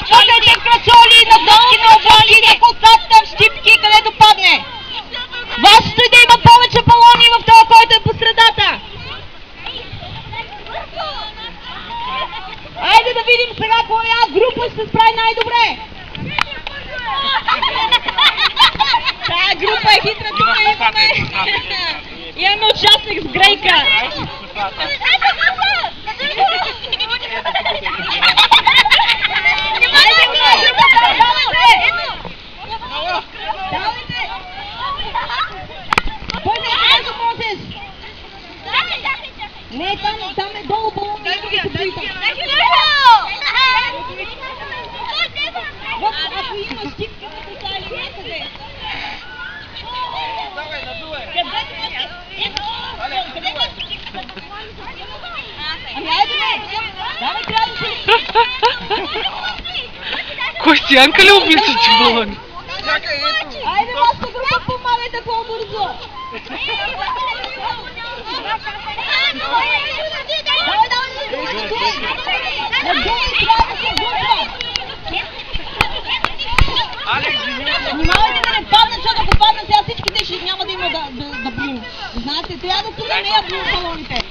Пускайте в красоли, на дънки, на облаги, на косата, в щипки, където падне. Вашето е да има повече балони в това, който е по средата. Айде да видим сега коя група ще се справи най-добре. Тая група е хитра, тук имаме участник с грейка. Не, там е долу балон. Ако има щипка, да постави някъде. Ами айде бе! Давай край! Костянка ли обмисля, че балони? Айде, вашата група, помагайте по-бързо! Внимавайте да не падне, защото ако падне сега всичките ще няма да има да блин. Знаете, трябва да тук не я блин балоните.